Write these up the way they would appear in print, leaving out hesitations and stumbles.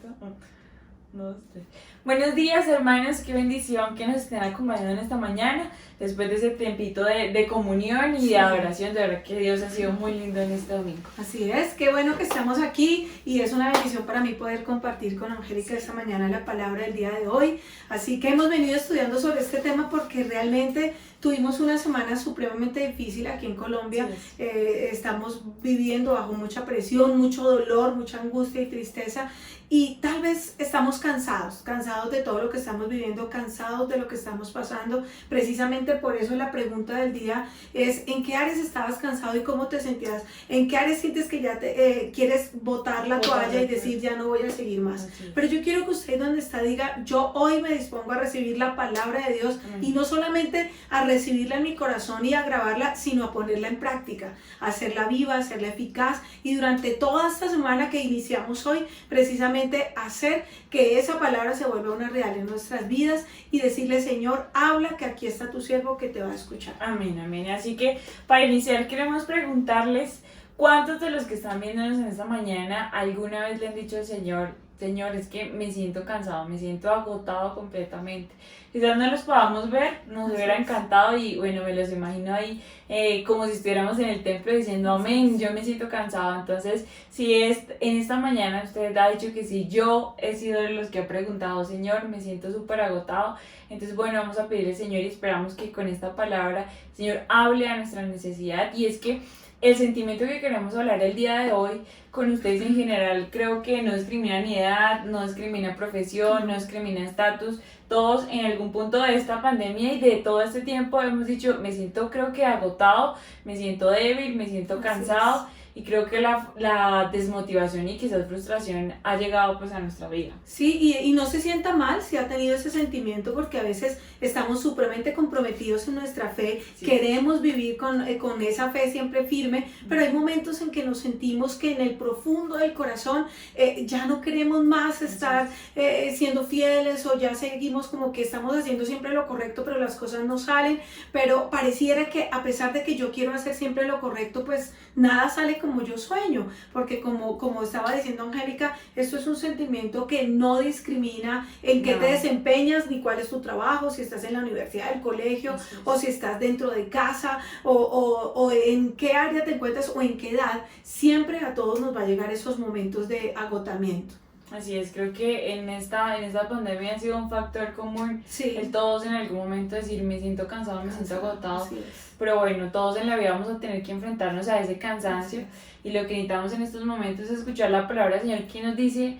poquito. No sé. Buenos días, hermanos, qué bendición que nos estén acompañando en esta mañana, después de ese tiempito de comunión y de adoración. De verdad que Dios ha sido muy lindo en este domingo. Así es, qué bueno que estamos aquí y es una bendición para mí poder compartir con Angélica esta mañana la palabra del día de hoy. Así que hemos venido estudiando sobre este tema porque realmente tuvimos una semana supremamente difícil aquí en Colombia. Estamos viviendo bajo mucha presión, mucho dolor, mucha angustia y tristeza. Y tal vez estamos cansados de todo lo que estamos viviendo, cansados de lo que estamos pasando. Precisamente por eso la pregunta del día es: ¿en qué áreas estabas cansado y cómo te sentías? ¿En qué áreas sientes que ya quieres botar la toalla y decir ya no voy a seguir más? Pero yo quiero que usted donde está diga: yo hoy me dispongo a recibir la palabra de Dios, y no solamente a recibirla en mi corazón y a grabarla, sino a ponerla en práctica, a hacerla viva, a hacerla eficaz, y durante toda esta semana que iniciamos hoy, precisamente hacer que esa palabra se vuelva una real en nuestras vidas y decirle: Señor, habla, que aquí está tu siervo que te va a escuchar. Amén, amén. Así que para iniciar queremos preguntarles: ¿cuántos de los que están viéndonos en esta mañana alguna vez le han dicho al Señor: Señor, es que me siento cansado, me siento agotado completamente? Quizás no los podamos ver, nos hubiera encantado, y bueno, me los imagino ahí como si estuviéramos en el templo diciendo amén, yo me siento cansado. Entonces, si en esta mañana usted ha dicho que sí, yo he sido de los que ha preguntado: Señor, me siento súper agotado. Entonces, bueno, vamos a pedirle al Señor y esperamos que con esta palabra el Señor hable a nuestra necesidad. Y es que el sentimiento que queremos hablar el día de hoy con ustedes en general, creo que no discrimina ni edad, no discrimina profesión, no discrimina estatus. Todos en algún punto de esta pandemia y de todo este tiempo hemos dicho: me siento, creo que agotado, me siento débil, me siento cansado. Y creo que la desmotivación y quizás frustración ha llegado pues a nuestra vida. Sí, y no se sienta mal si ha tenido ese sentimiento, porque a veces estamos supremamente comprometidos en nuestra fe, queremos vivir con esa fe siempre firme, pero hay momentos en que nos sentimos que en el profundo del corazón ya no queremos más estar siendo fieles, o ya seguimos como que estamos haciendo siempre lo correcto, pero las cosas no salen. Pero pareciera que a pesar de que yo quiero hacer siempre lo correcto, pues nada sale como yo sueño, porque como estaba diciendo Angélica, esto es un sentimiento que no discrimina en qué te desempeñas, ni cuál es tu trabajo, si estás en la universidad, el colegio, o si estás dentro de casa, o en qué área te encuentras, o en qué edad. Siempre a todos nos va a llegar esos momentos de agotamiento. Así es, creo que en esta pandemia ha sido un factor común el todos en algún momento decir: me siento cansado, me siento agotado. Pero bueno, todos en la vida vamos a tener que enfrentarnos a ese cansancio, y lo que necesitamos en estos momentos es escuchar la palabra del Señor, que nos dice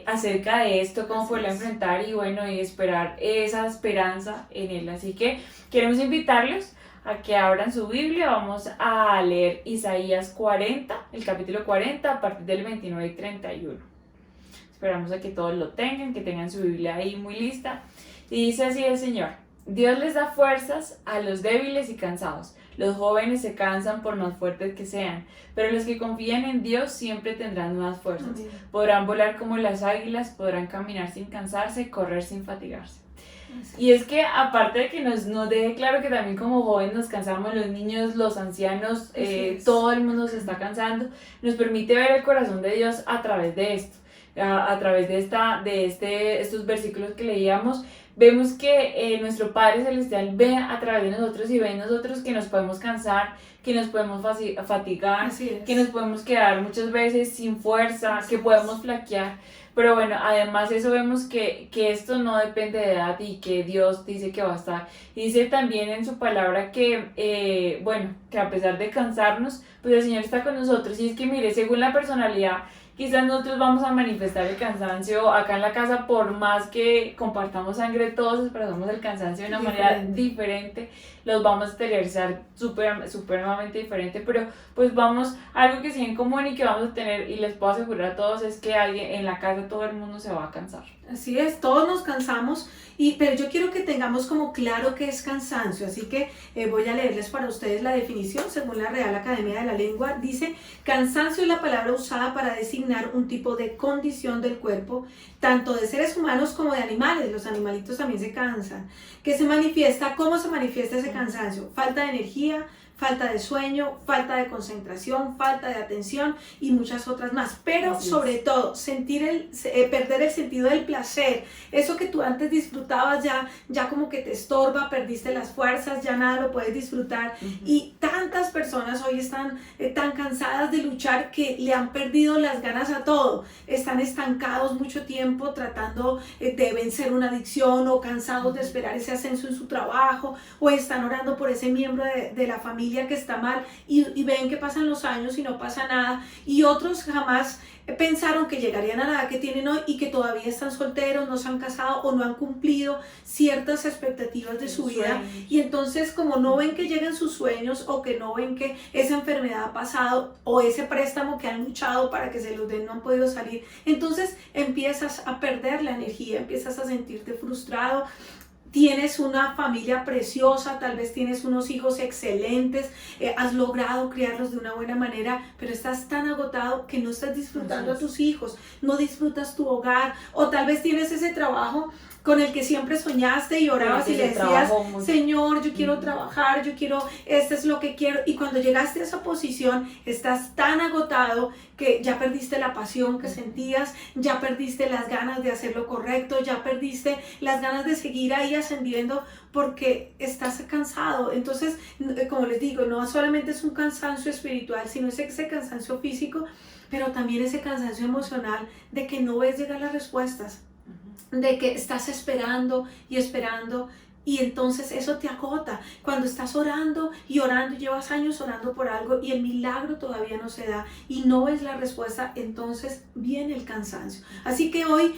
acerca de esto, cómo poderlo enfrentar, y bueno, y esperar esa esperanza en Él. Así que queremos invitarlos a que abran su Biblia. Vamos a leer Isaías 40, el capítulo 40, a partir del 29 y 31. Esperamos a que todos lo tengan, que tengan su Biblia ahí muy lista. Y dice así el Señor: Dios les da fuerzas a los débiles y cansados. Los jóvenes se cansan por más fuertes que sean, pero los que confían en Dios siempre tendrán nuevas fuerzas. Amén. Podrán volar como las águilas, podrán caminar sin cansarse, correr sin fatigarse. Y es que aparte de que nos deje claro que también como jóvenes nos cansamos, los niños, los ancianos, todo el mundo se está cansando, nos permite ver el corazón de Dios a través de esto. A través de estos versículos que leíamos, vemos que nuestro Padre Celestial ve a través de nosotros y ve en nosotros que nos podemos cansar, que nos podemos fatigar, que nos podemos quedar muchas veces sin fuerza, que podemos flaquear. Pero bueno, además de eso vemos que esto no depende de edad, y que Dios dice que va a estar. Y dice también en su palabra que, que a pesar de cansarnos, pues el Señor está con nosotros. Y es que mire, según la personalidad, quizás nosotros vamos a manifestar el cansancio acá en la casa, por más que compartamos sangre, todos expresamos el cansancio de una manera diferente, los vamos a exteriorizar supremamente diferente, pero pues algo que sí en común y que vamos a tener, y les puedo asegurar a todos, es que alguien en la casa, todo el mundo se va a cansar. Así es, todos nos cansamos, pero yo quiero que tengamos como claro qué es cansancio, así que voy a leerles para ustedes la definición según la Real Academia de la Lengua. Dice: cansancio es la palabra usada para designar un tipo de condición del cuerpo, tanto de seres humanos como de animales. Los animalitos también se cansan. ¿Qué se manifiesta? ¿Cómo se manifiesta ese cansancio? Falta de energía, falta de sueño, falta de concentración, falta de atención y muchas otras más. Pero sobre todo, perder el sentido del placer, eso que tú antes disfrutabas ya como que te estorba, perdiste las fuerzas, ya nada lo puedes disfrutar. Y tantas personas hoy están tan cansadas de luchar que le han perdido las ganas a todo, están estancados mucho tiempo tratando de vencer una adicción o cansados de esperar ese ascenso en su trabajo, o están orando por ese miembro de la familia que está mal y ven que pasan los años y no pasa nada, y otros jamás pensaron que llegarían a la edad que tienen hoy y que todavía están solteros, no se han casado o no han cumplido ciertas expectativas de su vida, y entonces como no ven que llegan sus sueños o que no ven que esa enfermedad ha pasado o ese préstamo que han luchado para que se los den no han podido salir, entonces empiezas a perder la energía, empiezas a sentirte frustrado. Tienes una familia preciosa, tal vez tienes unos hijos excelentes, has logrado criarlos de una buena manera, pero estás tan agotado que no estás disfrutando a tus hijos, no disfrutas tu hogar, o tal vez tienes ese trabajo con el que siempre soñaste y orabas y le decías, Señor, yo quiero trabajar, esto es lo que quiero, y cuando llegaste a esa posición estás tan agotado que ya perdiste la pasión que sentías, ya perdiste las ganas de hacer lo correcto, ya perdiste las ganas de seguir ahí ascendiendo porque estás cansado. Entonces, como les digo, no solamente es un cansancio espiritual, sino es ese cansancio físico, pero también ese cansancio emocional de que no ves llegar las respuestas, de que estás esperando y esperando, y entonces eso te agota. Cuando estás orando y orando, llevas años orando por algo y el milagro todavía no se da y no ves la respuesta, entonces viene el cansancio. Así que hoy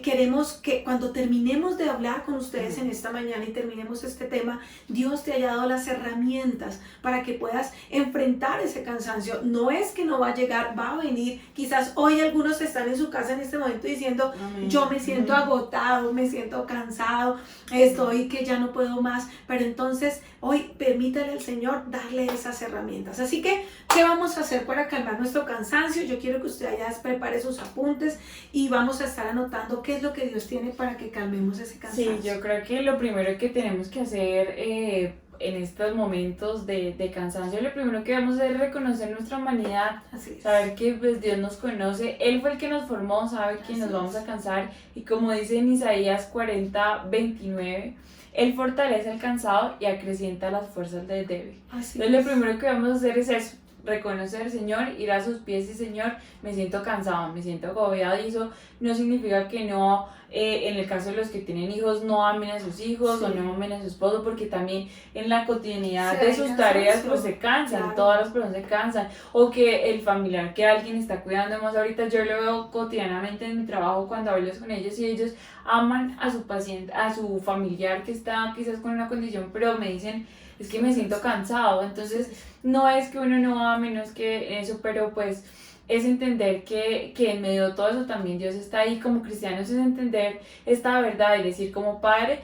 queremos que cuando terminemos de hablar con ustedes en esta mañana y terminemos este tema, Dios te haya dado las herramientas para que puedas enfrentar ese cansancio. No es que no va a llegar, va a venir. Quizás hoy algunos están en su casa en este momento diciendo, yo me siento agotado, me siento cansado, estoy que ya no puedo más, pero entonces hoy permítale al Señor darle esas herramientas. Así que, ¿qué vamos a hacer para calmar nuestro cansancio? Yo quiero que usted allá prepare sus apuntes y vamos a estar anotando qué es lo que Dios tiene para que calmemos ese cansancio. Sí, yo creo que lo primero que tenemos que hacer en estos momentos de cansancio, lo primero que vamos a hacer es reconocer nuestra humanidad, saber que pues, Dios nos conoce, Él fue el que nos formó, sabe que nos vamos a cansar, y como dice en Isaías 40:29, Él fortalece al cansado y acrecienta las fuerzas del débil. Entonces lo primero que vamos a hacer es eso, reconocer al Señor, ir a sus pies y Señor, me siento cansado, me siento agobiado, y eso no significa que no, en el caso de los que tienen hijos, no amen a sus hijos o no amen a su esposo, porque también en la cotidianidad de sus tareas pues se cansan, todas las personas se cansan, o que el familiar que alguien está cuidando, más ahorita yo lo veo cotidianamente en mi trabajo cuando hablo con ellos y ellos aman a su paciente, a su familiar que está quizás con una condición, pero me dicen, es que me siento cansado. Entonces no es que uno no ame, no es que eso, pero pues es entender que en medio de todo eso también Dios está ahí. Como cristianos es entender esta verdad y decir como Padre,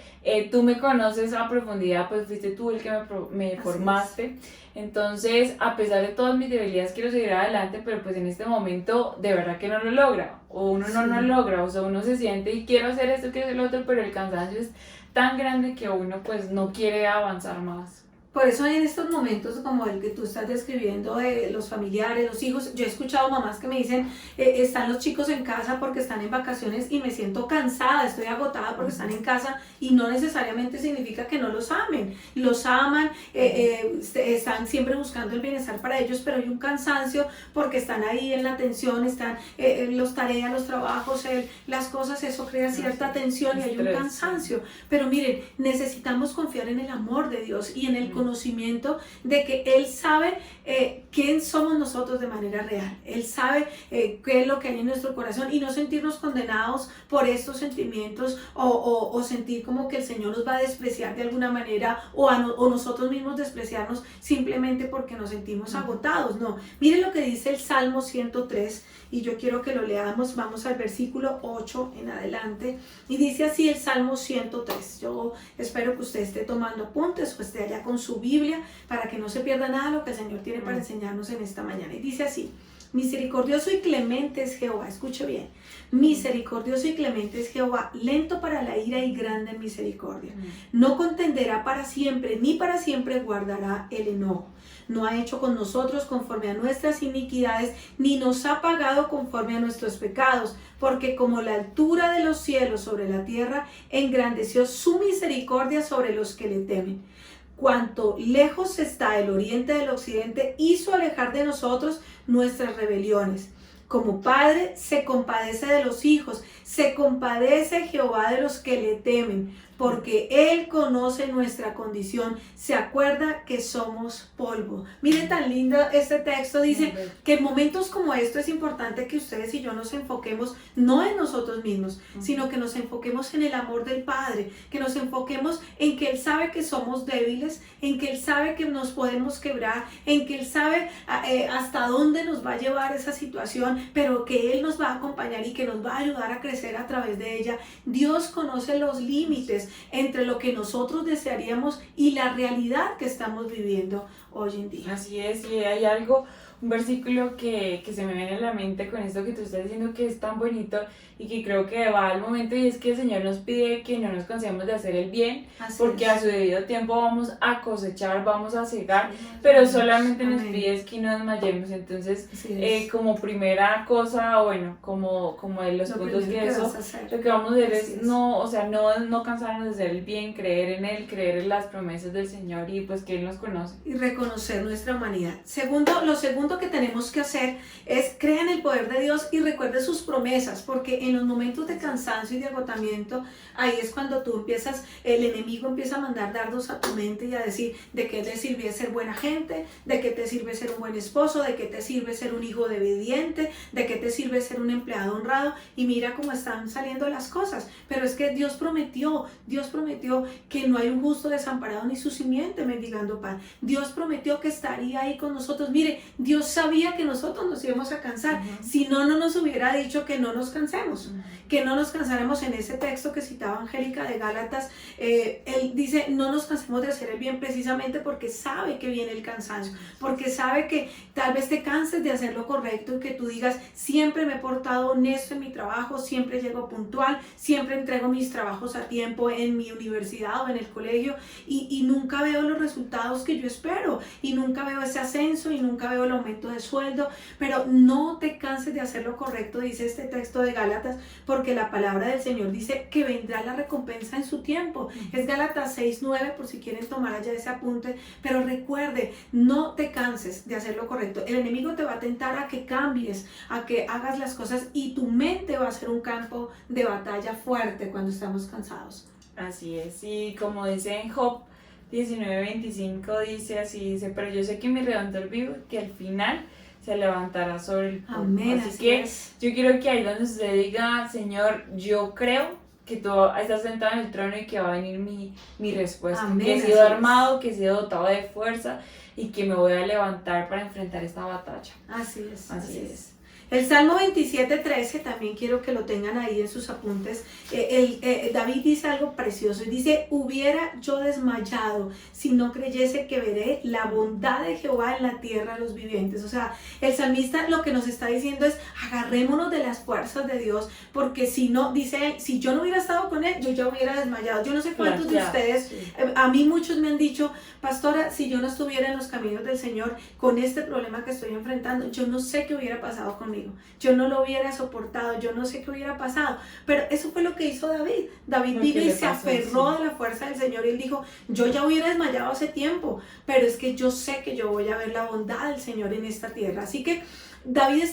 tú me conoces a profundidad, pues fuiste tú el que me formaste. Entonces, a pesar de todas mis debilidades, quiero seguir adelante, pero pues en este momento de verdad que no lo logra, o uno no lo logra, o sea, uno se siente y quiero hacer esto, quiero hacer lo otro, pero el cansancio es tan grande que uno pues no quiere avanzar más. Por eso en estos momentos como el que tú estás describiendo de los familiares, los hijos, yo he escuchado mamás que me dicen, están los chicos en casa porque están en vacaciones y me siento cansada, estoy agotada porque están en casa, y no necesariamente significa que no los amen, los aman, están siempre buscando el bienestar para ellos, pero hay un cansancio porque están ahí en la tensión, están los tareas, los trabajos, las cosas, eso crea cierta tensión y hay un cansancio. Pero miren, necesitamos confiar en el amor de Dios y en el conocimiento de que Él sabe quién somos nosotros de manera real. Él sabe qué es lo que hay en nuestro corazón, y no sentirnos condenados por estos sentimientos o sentir como que el Señor nos va a despreciar de alguna manera o nosotros mismos despreciarnos simplemente porque nos sentimos agotados. No, miren lo que dice el Salmo 103 y yo quiero que lo leamos. Vamos al versículo 8 en adelante y dice así el Salmo 103. Yo espero que usted esté tomando apuntes o esté allá con su Biblia para que no se pierda nada de lo que el Señor tiene para enseñarnos en esta mañana. Y dice así: Misericordioso y clemente es Jehová, escuche bien. Misericordioso y clemente es Jehová, lento para la ira y grande en misericordia. No contenderá para siempre, ni para siempre guardará el enojo. No ha hecho con nosotros conforme a nuestras iniquidades, ni nos ha pagado conforme a nuestros pecados, porque como la altura de los cielos sobre la tierra, engrandeció su misericordia sobre los que le temen. Cuanto lejos está el oriente del occidente, hizo alejar de nosotros nuestras rebeliones. Como padre se compadece de los hijos, se compadece Jehová de los que le temen, porque Él conoce nuestra condición, se acuerda que somos polvo. Mire tan lindo este texto, dice que en momentos como esto es importante que ustedes y yo nos enfoquemos no en nosotros mismos, sino que nos enfoquemos en el amor del Padre, que nos enfoquemos en que Él sabe que somos débiles, en que Él sabe que nos podemos quebrar, en que Él sabe hasta dónde nos va a llevar esa situación, pero que Él nos va a acompañar y que nos va a ayudar a crecer a través de ella. Dios conoce los límites entre lo que nosotros desearíamos y la realidad que estamos viviendo hoy en día. Así es, y hay algo, un versículo que se me viene a la mente con esto que tú estás diciendo, que es tan bonito y que creo que va al momento, y es que el Señor nos pide que no nos cansemos de hacer el bien, porque a su debido tiempo vamos a cosechar, vamos a cegar, pero solamente nos pide es que no desmayemos. Entonces, como primera cosa, bueno, como de los puntos que eso, lo que vamos a hacer es no cansarnos de hacer el bien, creer en Él, creer en las promesas del Señor, y pues que Él nos conoce. Y reconocer nuestra humanidad. Lo segundo que tenemos que hacer es creer en el poder de Dios y recuerde sus promesas, porque en los momentos de cansancio y de agotamiento, ahí es cuando el enemigo empieza a mandar dardos a tu mente y a decir de qué te sirve ser buena gente, de qué te sirve ser un buen esposo, de qué te sirve ser un hijo obediente, de qué te sirve ser un empleado honrado, y mira cómo están saliendo las cosas. Pero es que Dios prometió que no hay un justo desamparado ni su simiente mendigando pan. Dios prometió que estaría ahí con nosotros. Mire, Dios sabía que nosotros nos íbamos a cansar, si no, no nos hubiera dicho que no nos cansemos, que no nos cansáramos. En ese texto que citaba Angélica de Gálatas, él dice, no nos cansemos de hacer el bien, precisamente porque sabe que viene el cansancio, porque sabe que tal vez te canses de hacer lo correcto y que tú digas, siempre me he portado honesto en mi trabajo, siempre llego puntual, siempre entrego mis trabajos a tiempo en mi universidad o en el colegio, y nunca veo los resultados que yo espero, y nunca veo ese ascenso, y nunca veo el aumento de sueldo. Pero no te canses de hacer lo correcto, dice este texto de Gálatas, porque la palabra del Señor dice que vendrá la recompensa en su tiempo. Es Gálatas 6:9, por si quieren tomar allá ese apunte. Pero recuerde, no te canses de hacer lo correcto. El enemigo te va a tentar a que cambies, a que hagas las cosas, y tu mente va a ser un campo de batalla fuerte cuando estamos cansados. Así es, y como dice en Job 19:25, dice, pero yo sé que mi Redentor vive, que al final se levantará sobre el polvo. Amén. Así que yo quiero que ahí donde usted diga, Señor, yo creo que tú estás sentado en el trono y que va a venir mi respuesta. Amén. Que he sido armado, que he sido dotado de fuerza y que me voy a levantar para enfrentar esta batalla. Así es. El Salmo 27:13, también quiero que lo tengan ahí en sus apuntes. David dice algo precioso y dice, hubiera yo desmayado si no creyese que veré la bondad de Jehová en la tierra de los vivientes. O sea, el salmista lo que nos está diciendo es, agarrémonos de las fuerzas de Dios, porque si no, dice él, si yo no hubiera estado con Él, yo ya hubiera desmayado. Yo no sé cuántos de ustedes, a mí muchos me han dicho, pastora, si yo no estuviera en los caminos del Señor con este problema que estoy enfrentando, yo no sé qué hubiera pasado conmigo. Yo no lo hubiera soportado, yo no sé qué hubiera pasado. Pero eso fue lo que hizo David. David vino y se aferró a la fuerza del Señor, y él dijo, yo ya hubiera desmayado hace tiempo, pero es que yo sé que yo voy a ver la bondad del Señor en esta tierra. Así que David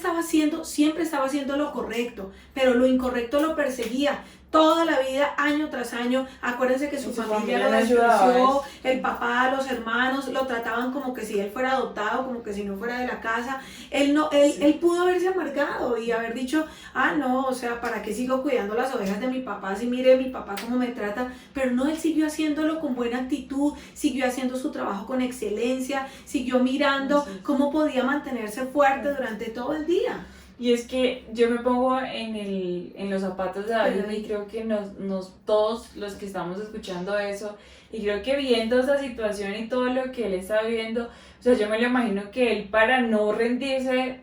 siempre estaba haciendo lo correcto, pero lo incorrecto lo perseguía. Toda la vida, año tras año. Acuérdense que su familia lo despreció, el papá, los hermanos lo trataban como que si él fuera adoptado, como que si no fuera de la casa. Él pudo haberse amargado y haber dicho, no, o sea, ¿para qué sigo cuidando las ovejas de mi papá si mire mi papá cómo me trata? Pero no, él siguió haciéndolo con buena actitud, siguió haciendo su trabajo con excelencia, siguió mirando cómo podía mantenerse fuerte durante todo el día. Y es que yo me pongo en los zapatos de David y creo que todos los que estamos escuchando eso, y creo que viendo esa situación y todo lo que él está viviendo, o sea, yo me lo imagino que él, para no rendirse,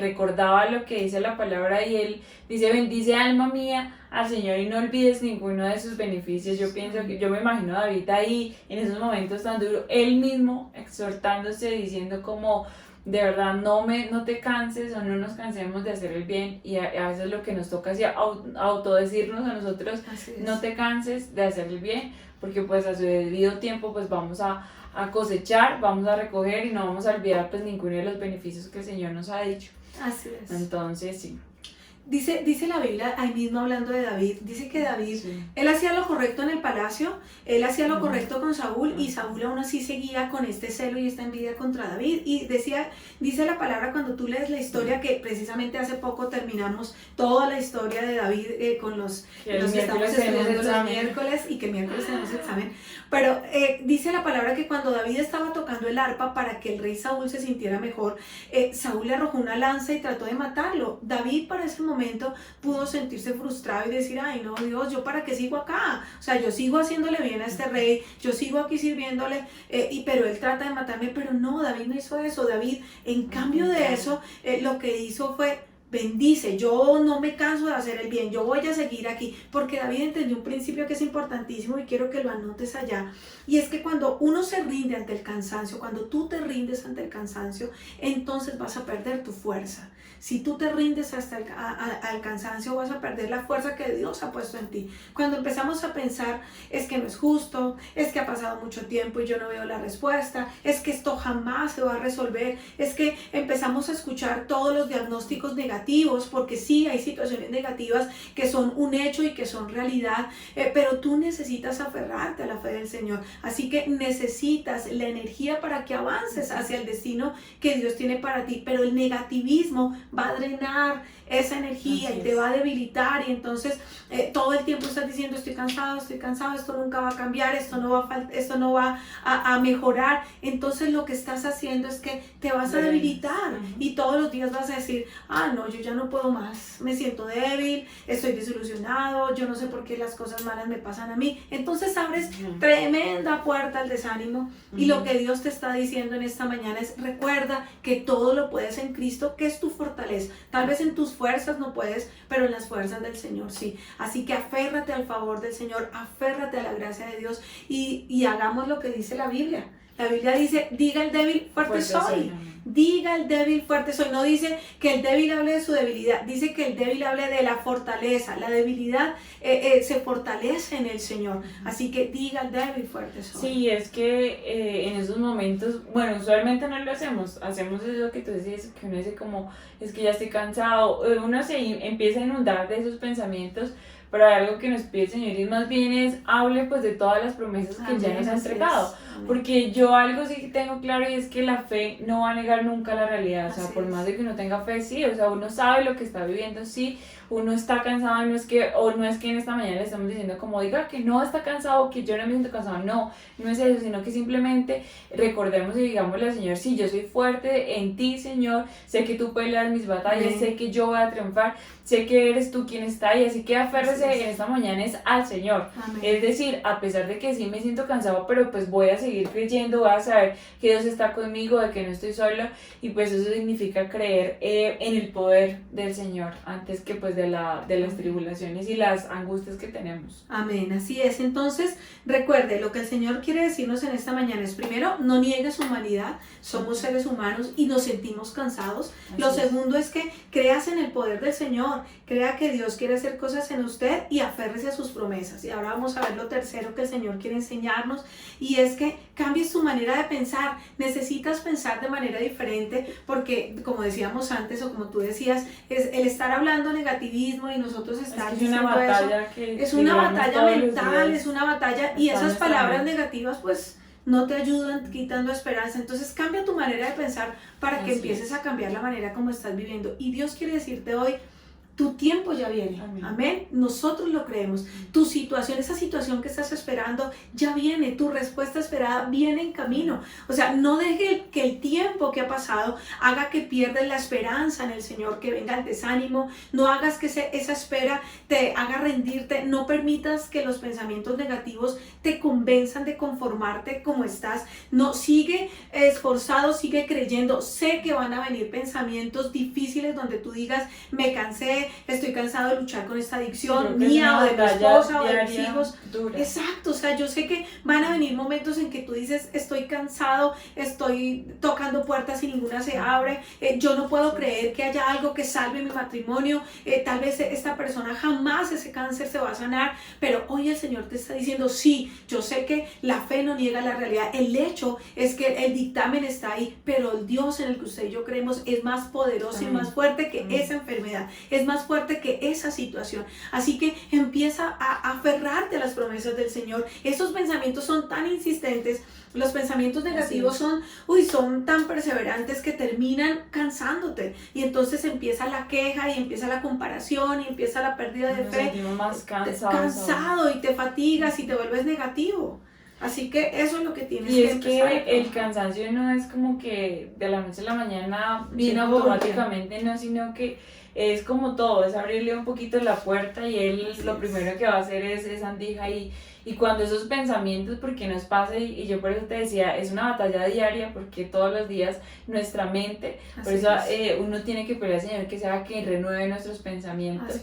recordaba lo que dice la palabra, y él dice: bendice alma mía al Señor y no olvides ninguno de sus beneficios. Yo pienso que yo me imagino a David ahí en esos momentos tan duros, él mismo exhortándose, diciendo como: de verdad, no te canses, o no nos cansemos de hacer el bien. Y a veces lo que nos toca es autodecirnos a nosotros: no te canses de hacer el bien, porque pues a su debido tiempo pues vamos a cosechar, vamos a recoger, y no vamos a olvidar pues ninguno de los beneficios que el Señor nos ha dicho. Así es. Entonces sí. Dice la Biblia, ahí mismo hablando de David, dice que David, él hacía lo correcto en el palacio, él hacía lo correcto con Saúl, y Saúl aún así seguía con este celo y esta envidia contra David. Y dice la palabra, cuando tú lees la historia, que precisamente hace poco terminamos toda la historia de David con los que estamos estudiando los miércoles, y que miércoles tenemos examen, pero dice la palabra que cuando David estaba tocando el arpa para que el rey Saúl se sintiera mejor, Saúl le arrojó una lanza y trató de matarlo. David, para ese momento, pudo sentirse frustrado y decir: ay no, Dios, ¿yo para qué sigo acá? O sea, yo sigo haciéndole bien a este rey, yo sigo aquí sirviéndole, pero él trata de matarme. Pero no, David no hizo eso. David, en cambio de eso, lo que hizo fue: bendice, yo no me canso de hacer el bien, yo voy a seguir aquí, porque David entendió un principio que es importantísimo y quiero que lo anotes allá, y es que cuando uno se rinde ante el cansancio, cuando tú te rindes ante el cansancio, entonces vas a perder tu fuerza. Si tú te rindes hasta al cansancio, vas a perder la fuerza que Dios ha puesto en ti. Cuando empezamos a pensar: es que no es justo, es que ha pasado mucho tiempo y yo no veo la respuesta, es que esto jamás se va a resolver, es que empezamos a escuchar todos los diagnósticos negativos, porque sí, hay situaciones negativas que son un hecho y que son realidad, pero tú necesitas aferrarte a la fe del Señor. Así que necesitas la energía para que avances hacia el destino que Dios tiene para ti, pero el negativismo va a drenar esa energía y te va a debilitar, y entonces todo el tiempo estás diciendo: estoy cansado, esto nunca va a cambiar, esto no va a mejorar. Entonces lo que estás haciendo es que te vas a debilitar, y todos los días vas a decir: ah no, yo ya no puedo más, me siento débil, estoy desilusionado, yo no sé por qué las cosas malas me pasan a mí. Entonces abres tremenda puerta al desánimo, y lo que Dios te está diciendo en esta mañana es: recuerda que todo lo puedes en Cristo, que es tu fortaleza. Tal vez en tus fuerzas no puedes, pero en las fuerzas del Señor sí. Así que aférrate al favor del Señor, aférrate a la gracia de Dios, y hagamos lo que dice la Biblia. La Biblia dice: diga el débil, fuerte soy. Diga el débil, fuerte soy. No dice que el débil hable de su debilidad, dice que el débil hable de la fortaleza. La debilidad se fortalece en el Señor. Así que diga el débil, fuerte soy. Sí, es que en esos momentos, bueno, usualmente no lo hacemos eso que tú decías, que uno dice como: es que ya estoy cansado, uno se empieza a inundar de esos pensamientos. Pero algo que nos pide el Señor, y más bien es: hable pues de todas las promesas que ya nos ha entregado. Porque yo algo sí que tengo claro, y es que la fe no va a negar nunca la realidad. O sea, por más de que uno tenga fe, sí, o sea, uno sabe lo que está viviendo, sí, uno está cansado, no es que en esta mañana le estamos diciendo como: diga que no está cansado, que yo no me siento cansado. No es eso, sino que simplemente recordemos y digámosle al Señor: sí, yo soy fuerte en ti, Señor, sé que tú peleas mis batallas, sé que yo voy a triunfar, sé que eres tú quien está ahí. Así que aférrese en esta mañana es al Señor. Amén. Es decir, a pesar de que sí me siento cansado, pero pues voy a seguir creyendo, voy a saber que Dios está conmigo, de que no estoy solo, y pues eso significa creer en el poder del Señor antes que pues de las tribulaciones y las angustias que tenemos. Amén, así es. Entonces recuerde, lo que el Señor quiere decirnos en esta mañana es: primero, no niegue su humanidad, somos seres humanos y nos sentimos cansados. Lo segundo es que creas en el poder del Señor, crea que Dios quiere hacer cosas en usted y aférrese a sus promesas. Y ahora vamos a ver lo tercero que el Señor quiere enseñarnos, y es que cambies tu manera de pensar. Necesitas pensar de manera diferente, porque como decíamos antes, o como tú decías, es el estar hablando negativismo y nosotros estar diciendo eso, es una batalla mental, es una batalla, y esas palabras negativas pues no te ayudan, quitando esperanza. Entonces cambia tu manera de pensar para que empieces a cambiar la manera como estás viviendo. Y Dios quiere decirte hoy: Tu tiempo ya viene. Amén. Nosotros lo creemos. Tu situación, esa situación que estás esperando, ya viene. Tu respuesta esperada viene en camino. O sea, no deje que el tiempo que ha pasado haga que pierdas la esperanza en el Señor, que venga el desánimo. No hagas que esa espera te haga rendirte. No permitas que los pensamientos negativos te convenzan de conformarte como estás. No, sigue esforzado, sigue creyendo. Sé que van a venir pensamientos difíciles donde tú digas, me cansé, estoy cansado de luchar con esta adicción mía o de mi esposa o de mis hijos. Dura. Exacto, o sea, yo sé que van a venir momentos en que tú dices, estoy cansado, estoy tocando puertas y ninguna se abre, yo no puedo creer que haya algo que salve mi matrimonio, tal vez esta persona jamás ese cáncer se va a sanar, pero hoy el Señor te está diciendo, sí, yo sé que la fe no niega la realidad, el hecho es que el dictamen está ahí, pero el Dios en el que usted y yo creemos es más poderoso y más fuerte que esa enfermedad, es más fuerte que esa situación. Así que empieza a aferrarte a las promesas del Señor. Esos pensamientos son tan insistentes, los pensamientos negativos son tan perseverantes que terminan cansándote, y entonces empieza la queja y empieza la comparación y empieza la pérdida de fe. Más cansado y te fatigas y te vuelves negativo. Así que eso es lo que tienes que empezar. Y es que el cansancio no es como que de la noche a la mañana viene automáticamente, no, sino que es como todo, es abrirle un poquito la puerta y él lo primero que va a hacer es andija y cuando esos pensamientos, porque nos pasa, y yo por eso te decía, es una batalla diaria, porque todos los días nuestra mente, por eso uno tiene que pedir al Señor que sea que renueve nuestros pensamientos,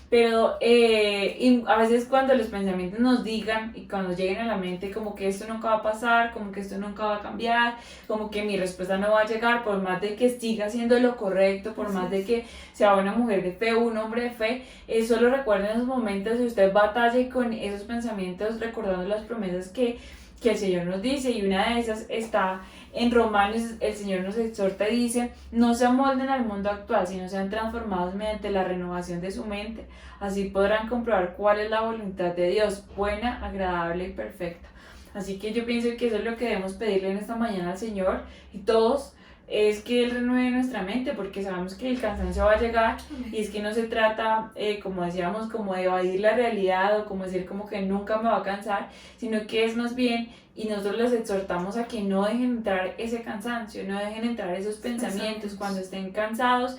pero y a veces cuando los pensamientos nos digan y cuando lleguen a la mente como que esto nunca va a pasar, como que esto nunca va a cambiar, como que mi respuesta no va a llegar, por más de que siga haciendo lo correcto, por más de que sea una mujer de fe, un hombre de fe, solo recuerden esos momentos y usted batalle con esos pensamientos recordando las promesas que el Señor nos dice, y una de esas está en Romanos. El Señor nos exhorta y dice, no se amolden al mundo actual, sino sean transformados mediante la renovación de su mente, así podrán comprobar cuál es la voluntad de Dios, buena, agradable y perfecta. Así que yo pienso que eso es lo que debemos pedirle en esta mañana al Señor, y todos, es que Él renueve nuestra mente, porque sabemos que el cansancio va a llegar, y es que no se trata, como decíamos, como de evadir la realidad o como decir como que nunca me va a cansar, sino que es más bien, y nosotros les exhortamos a que no dejen entrar ese cansancio, no dejen entrar esos pensamientos cuando estén cansados.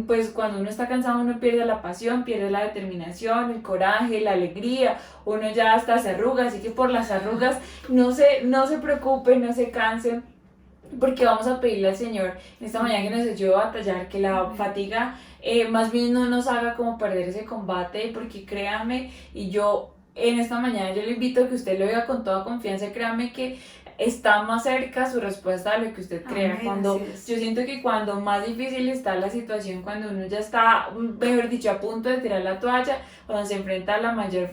Pues cuando uno está cansado uno pierde la pasión, pierde la determinación, el coraje, la alegría, uno ya hasta se arruga, así que por las arrugas no se preocupen, no se cansen, porque vamos a pedirle al Señor en esta mañana que nos ayude a batallar, que la fatiga más bien no nos haga como perder ese combate, porque créame, y yo en esta mañana yo le invito a que usted lo diga con toda confianza, créame que está más cerca su respuesta de lo que usted crea. Cuando yo siento que cuando más difícil está la situación, cuando uno ya está, mejor dicho, a punto de tirar la toalla, cuando se enfrenta a la mayor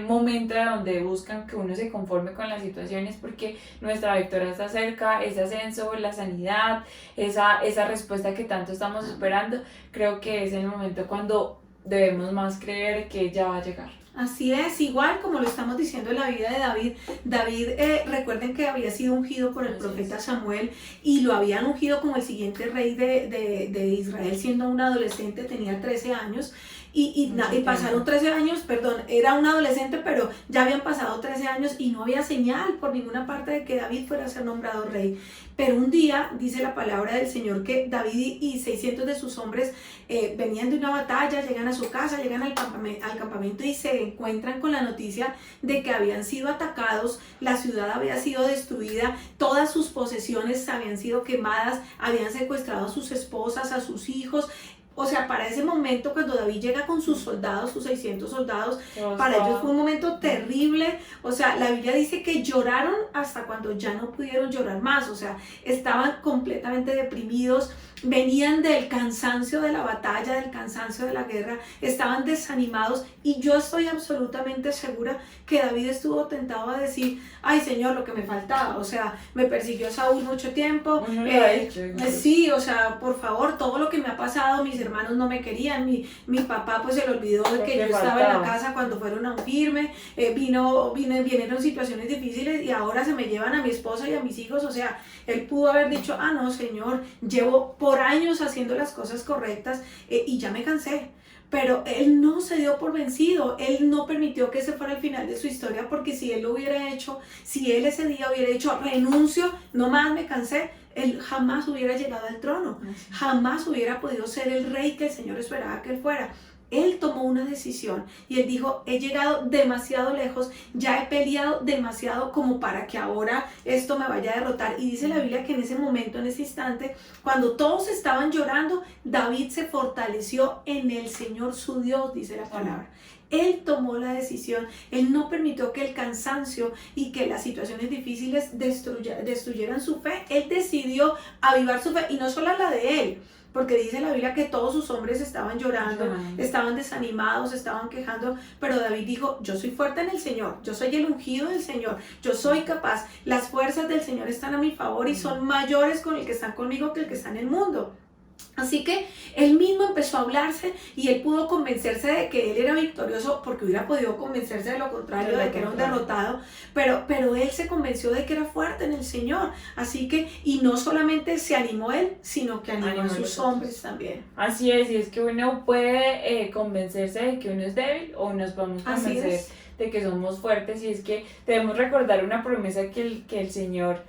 momento donde buscan que uno se conforme con las situaciones, porque nuestra victoria está cerca, ese ascenso, la sanidad, esa respuesta que tanto estamos esperando, creo que es el momento cuando debemos más creer que ya va a llegar. Así es, igual como lo estamos diciendo en la vida de David. David, recuerden que había sido ungido por el profeta Samuel, y lo habían ungido como el siguiente rey de Israel, siendo un adolescente, tenía 13 años. Y pasaron 13 años, era un adolescente, pero ya habían pasado 13 años y no había señal por ninguna parte de que David fuera a ser nombrado rey. Pero un día dice la palabra del Señor que David y 600 de sus hombres venían de una batalla, llegan a su casa, llegan al campamento y se encuentran con la noticia de que habían sido atacados, la ciudad había sido destruida, todas sus posesiones habían sido quemadas, habían secuestrado a sus esposas, a sus hijos. O sea, para ese momento, cuando David llega con sus soldados, sus 600 soldados, para ellos fue un momento terrible. O sea, la Biblia dice que lloraron hasta cuando ya no pudieron llorar más. O sea, estaban completamente deprimidos, venían del cansancio de la batalla, del cansancio de la guerra, estaban desanimados, y yo estoy absolutamente segura que David estuvo tentado a decir, ay Señor, lo que me faltaba, o sea, me persiguió Saúl mucho tiempo, sí, o sea, por favor, todo lo que me ha pasado, mis hermanos no me querían, mi papá pues se le olvidó de que yo estaba en la casa cuando fueron a ungirme, vinieron situaciones difíciles y ahora se me llevan a mi esposa y a mis hijos. O sea, él pudo haber dicho, no Señor, llevo por años haciendo las cosas correctas y ya me cansé. Pero él no se dio por vencido, él no permitió que ese fuera el final de su historia, porque si él lo hubiera hecho, si él ese día hubiera dicho renuncio, no más me cansé, él jamás hubiera llegado al trono, jamás hubiera podido ser el rey que el Señor esperaba que él fuera. Él tomó una decisión y él dijo, he llegado demasiado lejos, ya he peleado demasiado como para que ahora esto me vaya a derrotar. Y dice la Biblia que en ese momento, en ese instante, cuando todos estaban llorando, David se fortaleció en el Señor su Dios, dice la palabra. Él tomó la decisión, él no permitió que el cansancio y que las situaciones difíciles destruyeran su fe. Él decidió avivar su fe, y no solo la de él, porque dice la Biblia que todos sus hombres estaban llorando, estaban desanimados, estaban quejando, pero David dijo, yo soy fuerte en el Señor, yo soy el ungido del Señor, yo soy capaz, las fuerzas del Señor están a mi favor y son mayores con el que están conmigo que el que está en el mundo. Así que él mismo empezó a hablarse y él pudo convencerse de que él era victorioso, porque hubiera podido convencerse de lo contrario, de que era un derrotado, pero él se convenció de que era fuerte en el Señor. Así que, y no solamente se animó él, sino que animó a sus hombres también. Así es, y es que uno puede convencerse de que uno es débil, o nos podemos convencer de que somos fuertes, y es que debemos recordar una promesa que el Señor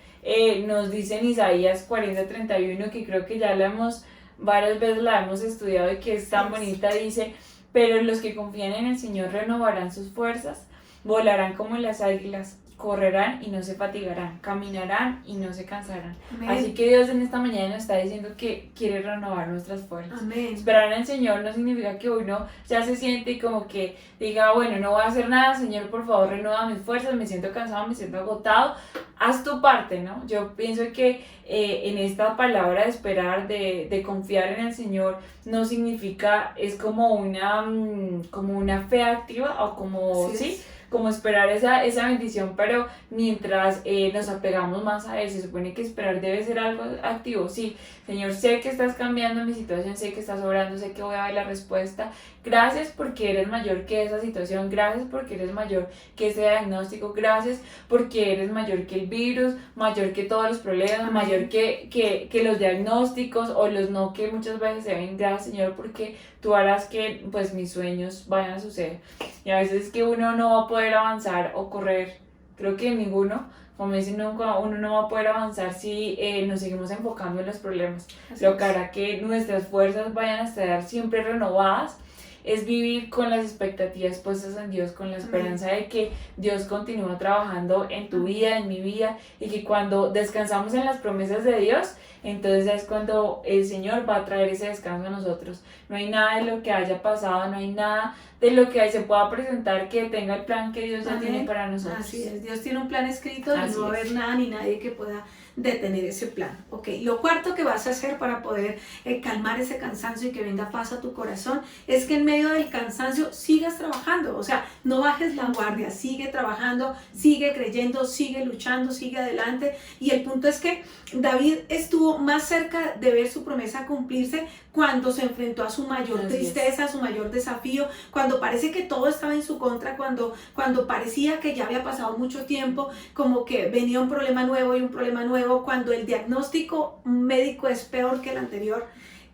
nos dice en Isaías 40:31, que creo que ya la hemos varias veces la hemos estudiado y que es tan bonita. Dice, pero los que confían en el Señor renovarán sus fuerzas, volarán como las águilas, correrán y no se fatigarán, caminarán y no se cansarán. Amén. Así que Dios en esta mañana nos está diciendo que quiere renovar nuestras fuerzas. Amén. Esperar en el Señor no significa que uno ya se siente y como que diga, bueno, no voy a hacer nada, Señor, por favor, renueva mis fuerzas, me siento cansado, me siento agotado. Haz tu parte, ¿no? Yo pienso que en esta palabra de esperar, de confiar en el Señor, no significa, es como una fe activa, o como, ¿sí? Como esperar esa bendición, pero mientras nos apegamos más a él. Se supone que esperar debe ser algo activo. Sí, Señor, sé que estás cambiando mi situación, sé que estás obrando, sé que voy a ver la respuesta. Gracias porque eres mayor que esa situación, gracias porque eres mayor que ese diagnóstico, gracias porque eres mayor que el virus, mayor que todos los problemas, mayor que los diagnósticos o los no que muchas veces se ven. Gracias, Señor, porque tú harás que pues mis sueños vayan a suceder. Y a veces es que uno no va a poder avanzar o correr, creo que ninguno, como dicen, uno no va a poder avanzar si nos seguimos enfocando en los problemas. Lo que hará que nuestras fuerzas vayan a estar siempre renovadas es vivir con las expectativas puestas en Dios, con la esperanza de que Dios continúa trabajando en tu vida, en mi vida, y que cuando descansamos en las promesas de Dios, entonces es cuando el Señor va a traer ese descanso a nosotros. No hay nada de lo que haya pasado, no hay nada de lo que se pueda presentar que tenga el plan que Dios ya tiene para nosotros. Así es, Dios tiene un plan escrito y no va a haber nada ni nadie que pueda detener ese plan. Ok, lo cuarto que vas a hacer para poder calmar ese cansancio y que venga paz a tu corazón es que en medio del cansancio sigas trabajando. O sea, no bajes la guardia, sigue trabajando, sigue creyendo, sigue luchando, sigue adelante. Y el punto es que David estuvo más cerca de ver su promesa cumplirse cuando se enfrentó a su mayor tristeza, a su mayor desafío, cuando parece que todo estaba en su contra, cuando parecía que ya había pasado mucho tiempo, como que venía un problema nuevo y un problema nuevo, cuando el diagnóstico médico es peor que el anterior,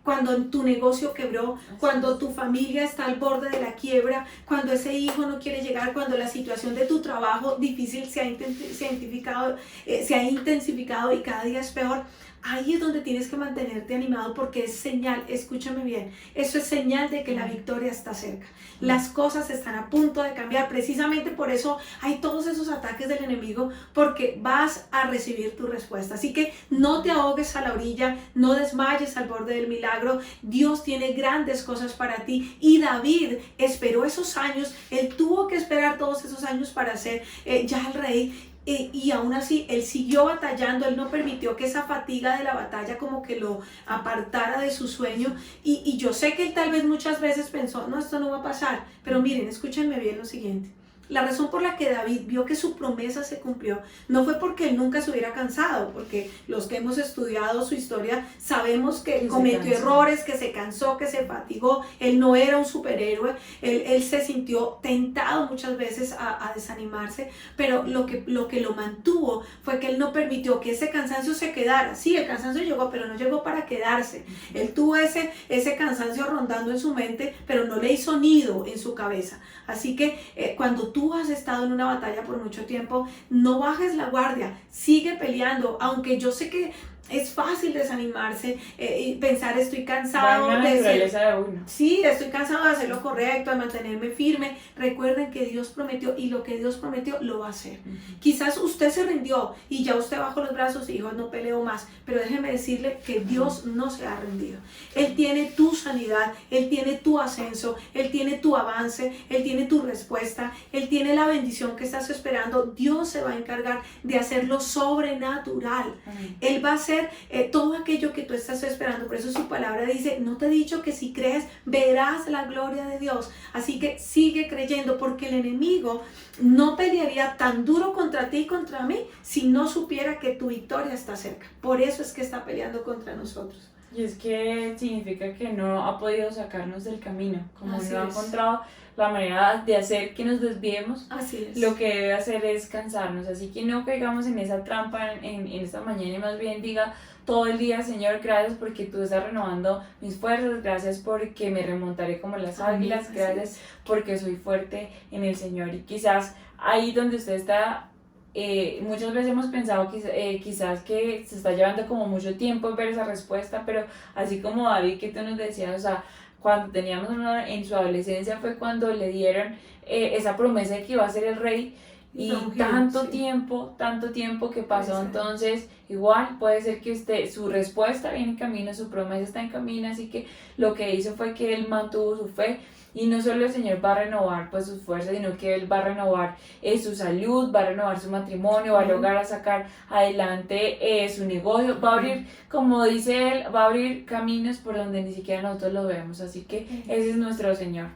cuando tu negocio quebró, cuando tu familia está al borde de la quiebra, cuando ese hijo no quiere llegar, cuando la situación de tu trabajo difícil se ha intensificado y cada día es peor. Ahí es donde tienes que mantenerte animado, porque es señal, escúchame bien, eso es señal de que la victoria está cerca. Las cosas están a punto de cambiar, precisamente por eso hay todos esos ataques del enemigo, porque vas a recibir tu respuesta. Así que no te ahogues a la orilla, no desmayes al borde del milagro. Dios tiene grandes cosas para ti, y David esperó esos años, él tuvo que esperar todos esos años para ser ya el rey. Y aún así él siguió batallando, él no permitió que esa fatiga de la batalla como que lo apartara de su sueño, y yo sé que él tal vez muchas veces pensó, no, esto no va a pasar, pero miren, escúchenme bien lo siguiente, La razón por la que David vio que su promesa se cumplió no fue porque él nunca se hubiera cansado, porque los que hemos estudiado su historia sabemos que cometió errores, que se cansó, que se fatigó. Él no era un superhéroe, él se sintió tentado muchas veces a desanimarse, pero lo que lo mantuvo fue que él no permitió que ese cansancio se quedara. Sí, el cansancio llegó, pero no llegó para quedarse. Él tuvo ese cansancio rondando en su mente, pero no le hizo nido en su cabeza. Así que cuando tú has estado en una batalla por mucho tiempo, no bajes la guardia, sigue peleando, aunque yo sé que es fácil desanimarse y pensar estoy cansado sí, estoy cansado de hacer lo correcto, de mantenerme firme. Recuerden que Dios prometió y lo que Dios prometió lo va a hacer. Quizás usted se rindió y ya usted bajó los brazos y dijo no peleo más, pero déjeme decirle que Dios no se ha rendido. Él tiene tu sanidad, Él tiene tu ascenso, Él tiene tu avance, Él tiene tu respuesta, Él tiene la bendición que estás esperando. Dios se va a encargar de hacerlo sobrenatural. Él va a hacer todo aquello que tú estás esperando. Por eso su palabra dice, no te he dicho que si crees verás la gloria de Dios. Así que sigue creyendo, porque el enemigo no pelearía tan duro contra ti y contra mí si no supiera que tu victoria está cerca. Por eso es que está peleando contra nosotros. Y es que significa que no ha podido sacarnos del camino, como no ha encontrado la manera de hacer que nos desviemos. Así es. Lo que debe hacer es cansarnos, así que no caigamos en esa trampa en esta mañana, y más bien diga todo el día, Señor, gracias porque tú estás renovando mis fuerzas, gracias porque me remontaré como las águilas, gracias porque soy fuerte en el Señor. Y quizás ahí donde usted está, muchas veces hemos pensado quizás que se está llevando como mucho tiempo en ver esa respuesta, pero así como David que tú nos decías, o sea, cuando teníamos en su adolescencia fue cuando le dieron esa promesa de que iba a ser el rey, y tanto tiempo que pasó. Entonces igual puede ser que su respuesta viene en camino, su promesa está en camino, así que lo que hizo fue que él mantuvo su fe. Y no solo el Señor va a renovar pues sus fuerzas, sino que Él va a renovar su salud, va a renovar su matrimonio, va a lograr a sacar adelante su negocio, va a abrir, como dice Él, va a abrir caminos por donde ni siquiera nosotros lo vemos. Así que ese es nuestro Señor.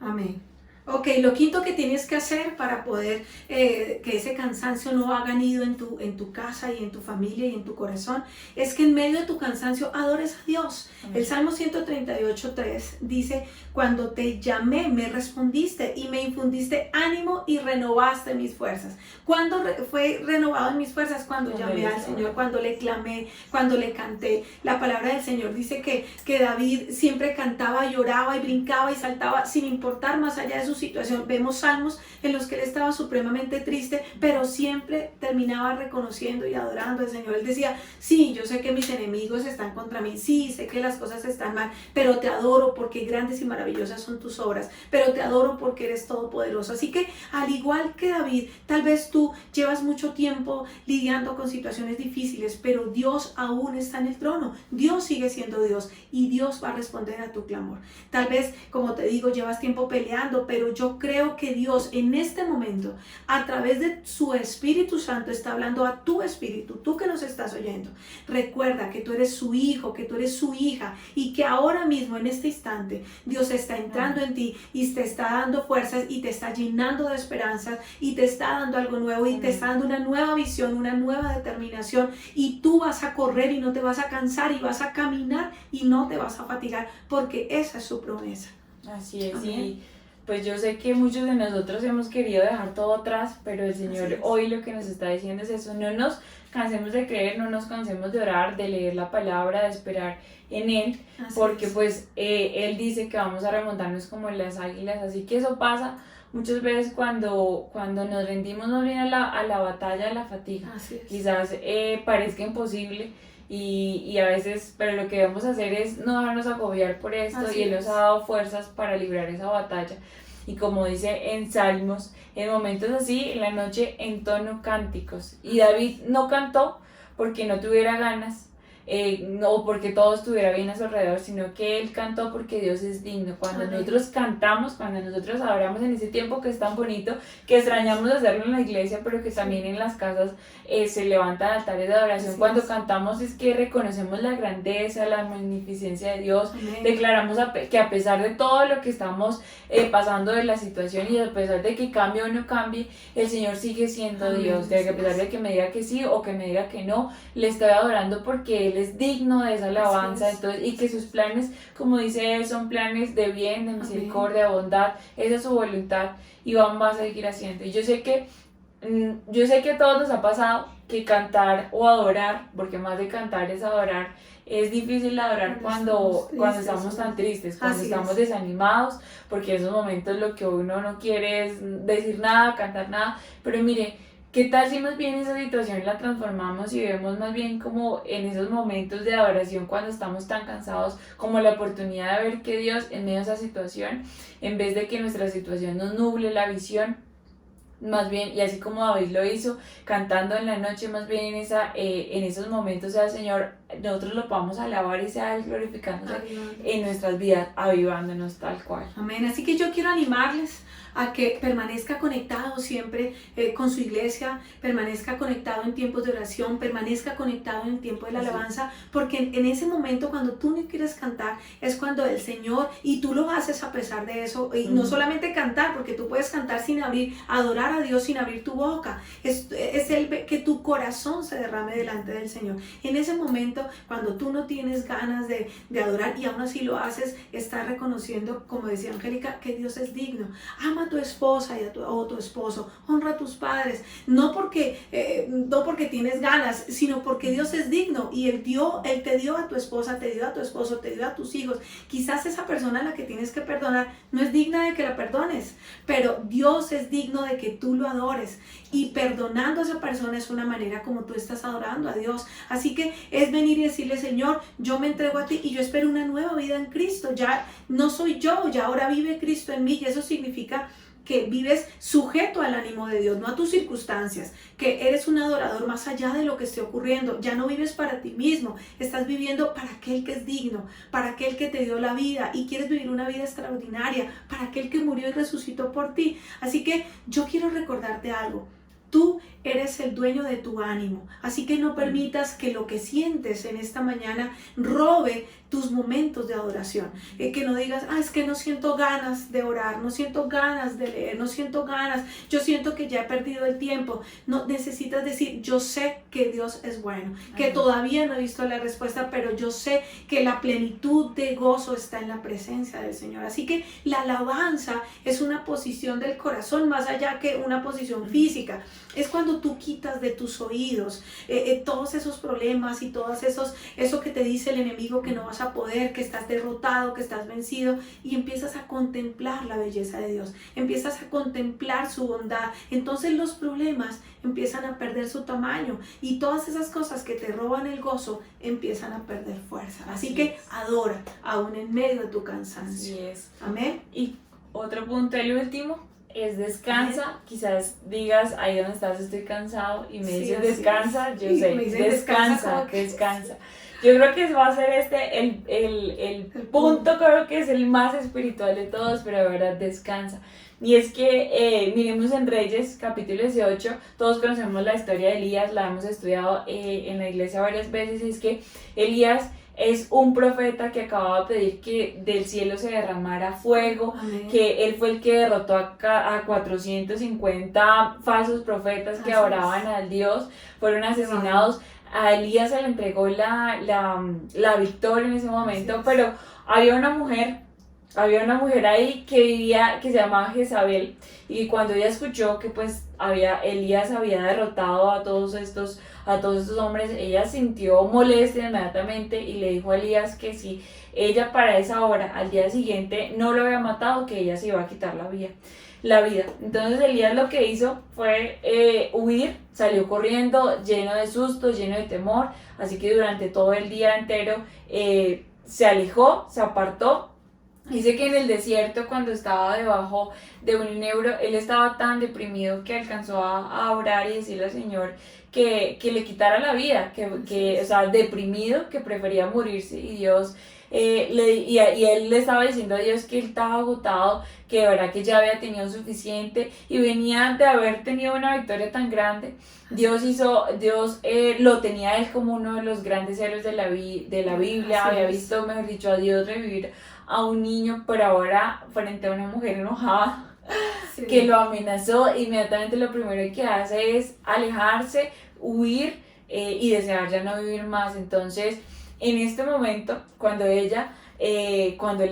Amén. Ok, lo quinto que tienes que hacer para poder que ese cansancio no haga nido en tu casa y en tu familia y en tu corazón es que en medio de tu cansancio adores a Dios. El Salmo 138:3 dice, cuando te llamé me respondiste y me infundiste ánimo y renovaste mis fuerzas. ¿Cuándo fue renovado en mis fuerzas? Cuando llamé al Señor, cuando le clamé, cuando le canté. La palabra del Señor dice que David siempre cantaba, lloraba y brincaba y saltaba sin importar más allá de su situación. Vemos salmos en los que él estaba supremamente triste, pero siempre terminaba reconociendo y adorando al Señor. Él decía, sí, yo sé que mis enemigos están contra mí, sí, sé que las cosas están mal, pero te adoro porque grandes y maravillosas son tus obras, pero te adoro porque eres todopoderoso. Así que al igual que David, tal vez tú llevas mucho tiempo lidiando con situaciones difíciles, pero Dios aún está en el trono. Dios sigue siendo Dios y Dios va a responder a tu clamor. Tal vez, como te digo, llevas tiempo peleando, pero yo creo que Dios en este momento, a través de su Espíritu Santo, está hablando a tu espíritu, tú que nos estás oyendo. Recuerda que tú eres su hijo, que tú eres su hija y que ahora mismo, en este instante, Dios está entrando en ti y te está dando fuerzas y te está llenando de esperanzas y te está dando algo nuevo y te está dando una nueva visión, una nueva determinación, y tú vas a correr y no te vas a cansar y vas a caminar y no te vas a fatigar, porque esa es su promesa. Así es. Amén. Y pues yo sé que muchos de nosotros hemos querido dejar todo atrás, pero el Señor hoy lo que nos está diciendo es eso: no nos cansemos de creer, no nos cansemos de orar, de leer la palabra, de esperar en Él, porque pues Él dice que vamos a remontarnos como las águilas. Así que eso pasa muchas veces cuando nos rendimos más bien a la batalla de la fatiga. Quizás parezca imposible y a veces, pero lo que debemos hacer es no dejarnos agobiar por esto. Y Él nos ha dado fuerzas para librar esa batalla. Y como dice en Salmos, en momentos así, en la noche entono cánticos. Y David no cantó porque no tuviera ganas, no porque todo estuviera bien a su alrededor, sino que él cantó porque Dios es digno. Cuando nosotros cantamos, cuando nosotros adoramos en ese tiempo que es tan bonito, que extrañamos hacerlo en la iglesia, pero que también en las casas se levantan altares de adoración. Cuando cantamos es que reconocemos la grandeza, la magnificencia de Dios. Amén. Declaramos que a pesar de todo lo que estamos pasando de la situación y a pesar de que cambie o no cambie, el Señor sigue siendo Amén. Dios. De que a pesar de que me diga que sí o que me diga que no, le estoy adorando porque Él es digno de esa alabanza. Entonces, y que sus planes, como dice Él, son planes de bien, de misericordia, de bondad. Esa es su voluntad y vamos a seguir haciendo. Y yo sé que a todos nos ha pasado que cantar o adorar, porque más de cantar es adorar, es difícil adorar cuando estamos tan tristes, cuando estamos desanimados, porque en esos momentos lo que uno no quiere es decir nada, cantar nada. Pero mire, ¿qué tal si más bien esa situación la transformamos y vemos más bien como en esos momentos de adoración cuando estamos tan cansados, como la oportunidad de ver que Dios en medio de esa situación, en vez de que nuestra situación nos nuble la visión, más bien, y así como David lo hizo, cantando en la noche, más bien en esos momentos sea el Señor, nosotros lo podamos alabar y sea Él glorificándose en nuestras vidas, avivándonos tal cual. Amén. Así que yo quiero animarles a que permanezca conectado siempre con su iglesia, permanezca conectado en tiempos de oración, permanezca conectado en el tiempo de la alabanza, porque en ese momento cuando tú no quieres cantar es cuando el Señor, y tú lo haces a pesar de eso, y no solamente cantar, porque tú puedes cantar sin adorar a Dios sin abrir tu boca, es que tu corazón se derrame delante del Señor. En ese momento, cuando tú no tienes ganas de adorar y aún así lo haces, estás reconociendo, como decía Angélica, que Dios es digno. Ama a tu esposa o tu esposo, honra a tus padres, no porque tienes ganas, sino porque Dios es digno y Él te dio a tu esposa, te dio a tu esposo, te dio a tus hijos. Quizás esa persona a la que tienes que perdonar no es digna de que la perdones, pero Dios es digno de que tú lo adores, y perdonando a esa persona es una manera como tú estás adorando a Dios. Así que es venir y decirle: Señor, yo me entrego a ti y yo espero una nueva vida en Cristo. Ya no soy yo, ya ahora vive Cristo en mí, y eso significa que vives sujeto al ánimo de Dios, no a tus circunstancias, que eres un adorador más allá de lo que esté ocurriendo. Ya no vives para ti mismo, estás viviendo para aquel que es digno, para aquel que te dio la vida, y quieres vivir una vida extraordinaria, para aquel que murió y resucitó por ti. Así que yo quiero recordarte algo: tú eres el dueño de tu ánimo, así que no permitas que lo que sientes en esta mañana robe tus momentos de adoración. Que no digas: es que no siento ganas de orar, no siento ganas de leer, no siento ganas, yo siento que ya he perdido el tiempo. No, necesitas decir: yo sé que Dios es bueno, que todavía no he visto la respuesta, pero yo sé que la plenitud de gozo está en la presencia del Señor. Así que la alabanza es una posición del corazón más allá que una posición física. Es cuando tú quitas de tus oídos todos esos problemas y eso que te dice el enemigo que no vas a poder, que estás derrotado, que estás vencido, y empiezas a contemplar la belleza de Dios, empiezas a contemplar su bondad. Entonces los problemas empiezan a perder su tamaño y todas esas cosas que te roban el gozo empiezan a perder fuerza. Así que adora aún en medio de tu cansancio. Así es. Amén. Y otro punto, el último, es descansa. Quizás digas: ahí donde estás estoy cansado, y me dices descansa, yo sé, descansa. Yo creo que va a ser el punto, creo que es el más espiritual de todos, pero de verdad descansa. Y es que miremos en Reyes capítulo 18, todos conocemos la historia de Elías, la hemos estudiado en la iglesia varias veces. Y es que Elías es un profeta que acababa de pedir que del cielo se derramara fuego. Amén. Que él fue el que derrotó a 450 falsos profetas que adoraban al Dios, fueron asesinados. A Elías se le entregó la victoria en ese momento, pero había una mujer ahí que se llamaba Jezabel, y cuando ella escuchó que pues Elías había derrotado a todos estos hombres, ella sintió molestia inmediatamente y le dijo a Elías que si ella para esa hora, al día siguiente, no lo había matado, que ella se iba a quitar la vida. Entonces Elías lo que hizo fue huir, salió corriendo lleno de susto, lleno de temor. Así que durante todo el día entero se alejó, se apartó, Dice que en el desierto, cuando estaba debajo de un enebro, él estaba tan deprimido que alcanzó a orar y decirle al Señor que le quitara la vida, o sea, deprimido, que prefería morirse. Y Dios, y él le estaba diciendo a Dios que él estaba agotado, que de verdad que ya había tenido suficiente y venía de haber tenido una victoria tan grande. Dios lo tenía a él como uno de los grandes héroes de la Biblia, había visto, mejor dicho, a Dios revivir a un niño, pero ahora frente a una mujer enojada que lo amenazó. Inmediatamente lo primero que hace es alejarse, huir y desear ya no vivir más. Entonces, en este momento, cuando él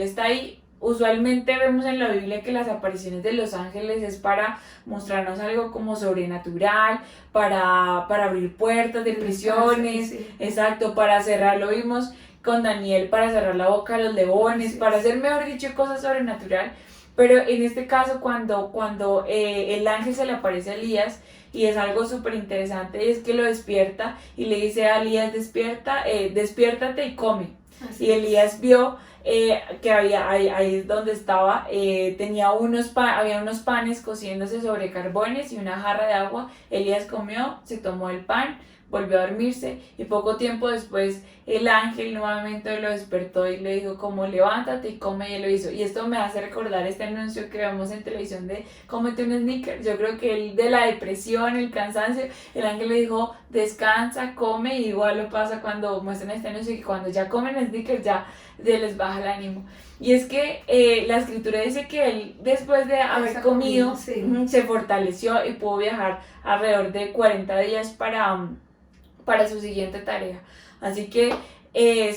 está ahí, usualmente vemos en la Biblia que las apariciones de los ángeles es para mostrarnos algo como sobrenatural, para abrir puertas de prisiones, exacto, para cerrar, lo vimos con Daniel, para cerrar la boca a los leones, para hacer, mejor dicho, cosas sobrenatural. Pero en este caso, cuando el ángel se le aparece a Elías, y es algo súper interesante, es que lo despierta y le dice a Elías, despiértate y come. Así y Elías vio que ahí donde estaba, había unos panes cociéndose sobre carbones y una jarra de agua. Elías comió, se tomó el pan, volvió a dormirse y poco tiempo después el ángel nuevamente lo despertó y le dijo como levántate y come, y él lo hizo. Y esto me hace recordar este anuncio que vemos en televisión de cómete un Snickers. Yo creo que el de la depresión, el cansancio, el ángel le dijo descansa, come, y igual lo pasa cuando muestran este anuncio, que cuando ya comen Snickers ya les baja el ánimo. Y es que la escritura dice que él, después de haber comido, se fortaleció y pudo viajar alrededor de 40 días para su siguiente tarea. Así que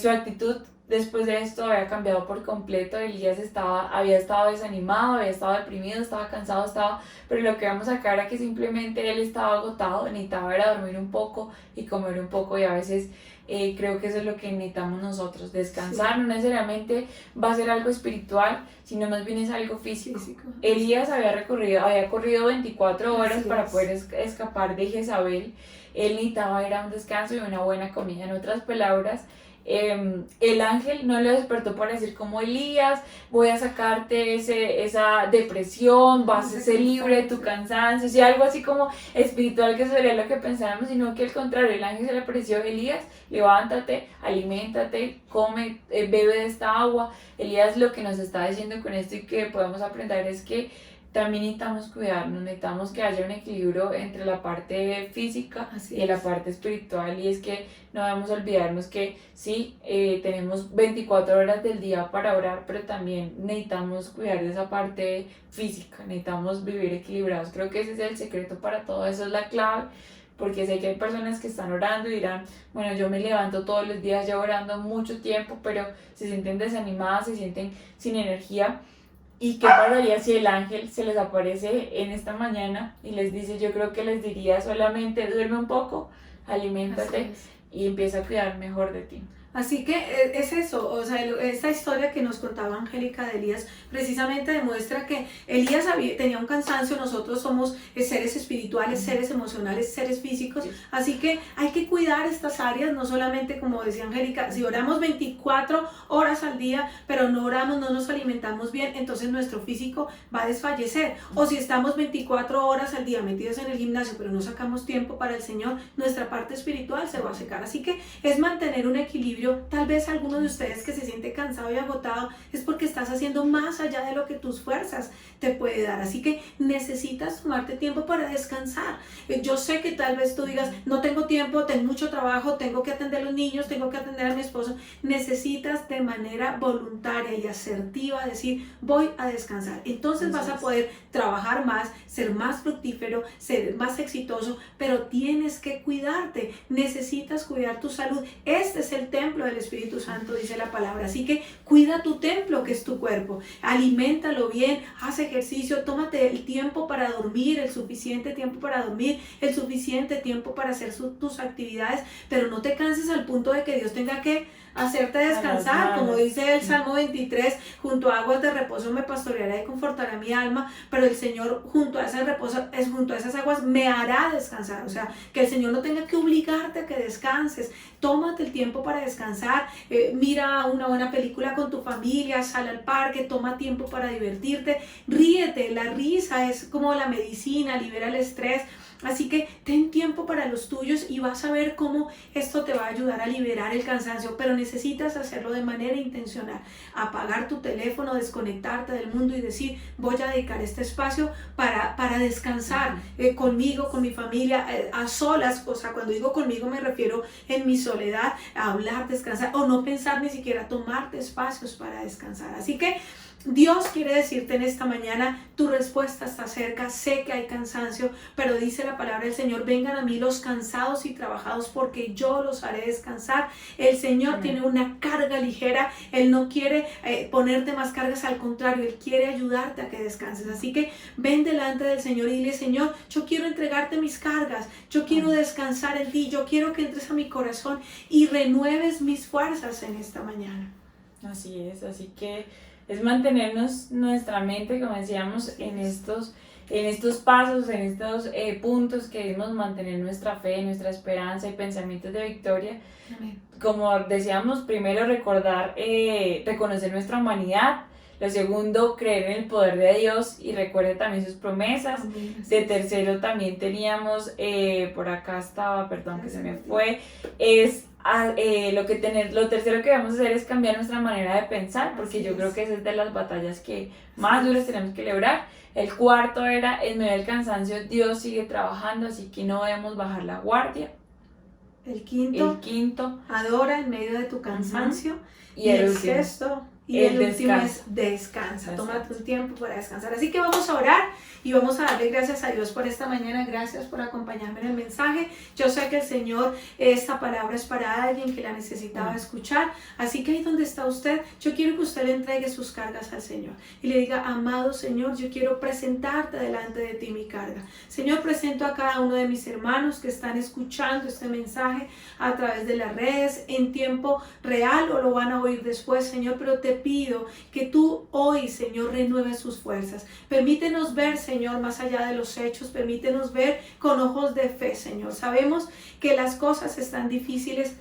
su actitud después de esto había cambiado por completo. Elías había estado desanimado, había estado deprimido, estaba cansado, pero lo que vamos acá era que simplemente él estaba agotado, necesitaba era dormir un poco y comer un poco, y a veces creo que eso es lo que necesitamos nosotros, descansar. No necesariamente va a ser algo espiritual, sino más bien es algo físico. Elías había corrido 24 horas para poder escapar de Jezabel. Él necesitaba era un descanso y una buena comida. En otras palabras, el ángel no le despertó para decir como Elías, voy a sacarte esa depresión, vas a ser libre de tu cansancio, y algo así como espiritual, que sería lo que pensábamos, sino que al contrario, el ángel se le apareció a Elías, levántate, aliméntate, come, bebe de esta agua. Elías lo que nos está diciendo con esto y que podemos aprender es que también necesitamos cuidarnos, necesitamos que haya un equilibrio entre la parte física y la parte espiritual, y es que no debemos olvidarnos que sí, tenemos 24 horas del día para orar, pero también necesitamos cuidar de esa parte física, necesitamos vivir equilibrados. Creo que ese es el secreto para todo, eso es la clave, porque sé que hay personas que están orando y dirán, bueno, yo me levanto todos los días ya orando mucho tiempo, pero se sienten desanimadas, se sienten sin energía. ¿Y qué pasaría si el ángel se les aparece en esta mañana y les dice? Yo creo que les diría solamente duerme un poco, aliméntate y empieza a cuidar mejor de ti. Así que es eso, o sea, esta historia que nos contaba Angélica de Elías precisamente demuestra que Elías tenía un cansancio. Nosotros somos seres espirituales, seres emocionales, seres físicos, así que hay que cuidar estas áreas, no solamente, como decía Angélica, si oramos 24 horas al día, pero no oramos, no nos alimentamos bien, entonces nuestro físico va a desfallecer. O si estamos 24 horas al día metidos en el gimnasio, pero no sacamos tiempo para el Señor, nuestra parte espiritual se va a secar. Así que es mantener un equilibrio. Tal vez alguno de ustedes que se siente cansado y agotado es porque estás haciendo más allá de lo que tus fuerzas te puede dar, así que necesitas tomarte tiempo para descansar. Yo sé que tal vez tú digas, no tengo tiempo, tengo mucho trabajo, tengo que atender a los niños, tengo que atender a mi esposo. Necesitas de manera voluntaria y asertiva decir, voy a descansar. Entonces vas a poder trabajar más, ser más fructífero, ser más exitoso, pero tienes que cuidarte, necesitas cuidar tu salud. Este es el templo del Espíritu Santo, dice la palabra, así que cuida tu templo, que es tu cuerpo, aliméntalo bien, haz ejercicio, tómate el tiempo para dormir, el suficiente tiempo para dormir, el suficiente tiempo para hacer tus actividades, pero no te canses al punto de que Dios tenga que hacerte descansar, como dice el Salmo 23, junto a aguas de reposo me pastoreará y confortará mi alma, pero el Señor junto a ese reposo, junto a esas aguas me hará descansar. O sea, que el Señor no tenga que obligarte a que descanses. Tómate el tiempo para descansar, mira una buena película con tu familia, sal al parque, toma tiempo para divertirte, ríete. La risa es como la medicina, libera el estrés. Así que ten tiempo para los tuyos y vas a ver cómo esto te va a ayudar a liberar el cansancio, pero necesitas hacerlo de manera intencional. Apagar tu teléfono, desconectarte del mundo y decir, voy a dedicar este espacio para descansar conmigo, con mi familia, a solas. O sea, cuando digo conmigo me refiero en mi soledad, a hablar, descansar o no pensar ni siquiera, tomarte espacios para descansar. Así que Dios quiere decirte en esta mañana, tu respuesta está cerca, sé que hay cansancio, pero dice la palabra del Señor, vengan a mí los cansados y trabajados porque yo los haré descansar. El Señor tiene una carga ligera, Él no quiere ponerte más cargas, al contrario, Él quiere ayudarte a que descanses. Así que ven delante del Señor y dile, Señor, yo quiero entregarte mis cargas, yo quiero descansar en ti, yo quiero que entres a mi corazón y renueves mis fuerzas en esta mañana. Así es, así que es mantenernos nuestra mente, como decíamos, en estos pasos, en estos puntos que debemos mantener nuestra fe, nuestra esperanza y pensamientos de victoria. Amén. Como decíamos, primero reconocer nuestra humanidad. Lo segundo, creer en el poder de Dios y recuerde también sus promesas. Amén. De tercero también teníamos, por acá estaba, perdón que se me fue, lo tercero que vamos a hacer es cambiar nuestra manera de pensar, porque yo creo que esa es de las batallas que más duras tenemos que librar. El cuarto era, en medio del cansancio, Dios sigue trabajando, así que no debemos bajar la guardia. El quinto, adora en medio de tu cansancio. Y el sexto, y el último es descansa. Tómate un tiempo para descansar. Así que vamos a orar y vamos a darle gracias a Dios por esta mañana. Gracias por acompañarme en el mensaje. Yo sé que el Señor, esta palabra es para alguien que la necesitaba escuchar. Así que ahí donde está usted, yo quiero que usted le entregue sus cargas al Señor y le diga, amado Señor, yo quiero presentarte delante de ti mi carga. Señor, presento a cada uno de mis hermanos que están escuchando este mensaje a través de las redes en tiempo real o lo van a oír después, Señor, pero te pido que tú hoy, Señor, renueves sus fuerzas. Permítenos ver, Señor, más allá de los hechos, permítenos ver con ojos de fe, Señor. Sabemos que las cosas están difíciles,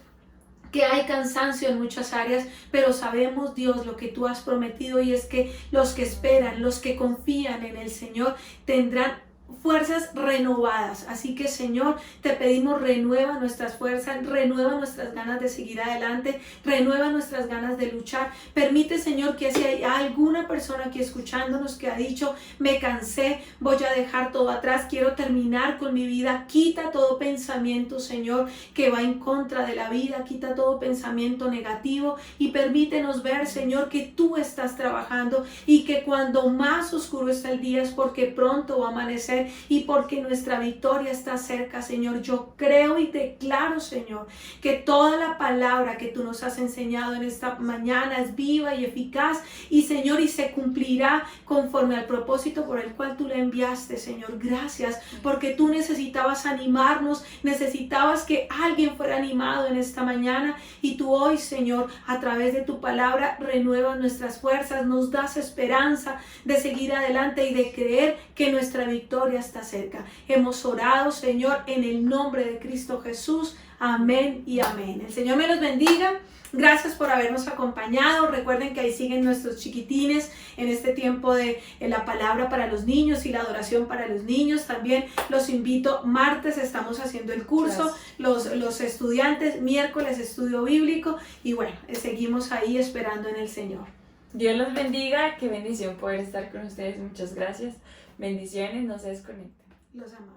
que hay cansancio en muchas áreas, pero sabemos, Dios, lo que tú has prometido y es que los que esperan, los que confían en el Señor tendrán fuerzas renovadas. Así que, Señor, te pedimos, renueva nuestras fuerzas, renueva nuestras ganas de seguir adelante, renueva nuestras ganas de luchar. Permite, Señor, que si hay alguna persona aquí escuchándonos que ha dicho, me cansé, voy a dejar todo atrás, quiero terminar con mi vida, quita todo pensamiento, Señor, que va en contra de la vida, quita todo pensamiento negativo y permítenos ver, Señor, que tú estás trabajando y que cuando más oscuro está el día es porque pronto va a amanecer y porque nuestra victoria está cerca, Señor. Yo creo y declaro, Señor, que toda la palabra que tú nos has enseñado en esta mañana es viva y eficaz y, Señor, y se cumplirá conforme al propósito por el cual tú la enviaste, Señor. Gracias, porque tú necesitabas animarnos, necesitabas que alguien fuera animado en esta mañana y tú hoy, Señor, a través de tu palabra renuevas nuestras fuerzas, nos das esperanza de seguir adelante y de creer que nuestra victoria está cerca. Hemos orado, Señor, en el nombre de Cristo Jesús. Amén y amén. El Señor me los bendiga. Gracias por habernos acompañado. Recuerden que ahí siguen nuestros chiquitines en este tiempo de la palabra para los niños y la adoración para los niños. También los invito, martes estamos haciendo el curso, los estudiantes, miércoles estudio bíblico y bueno, seguimos ahí esperando en el Señor. Dios los bendiga, qué bendición poder estar con ustedes. Muchas gracias. Bendiciones, no se desconecten. Los amamos.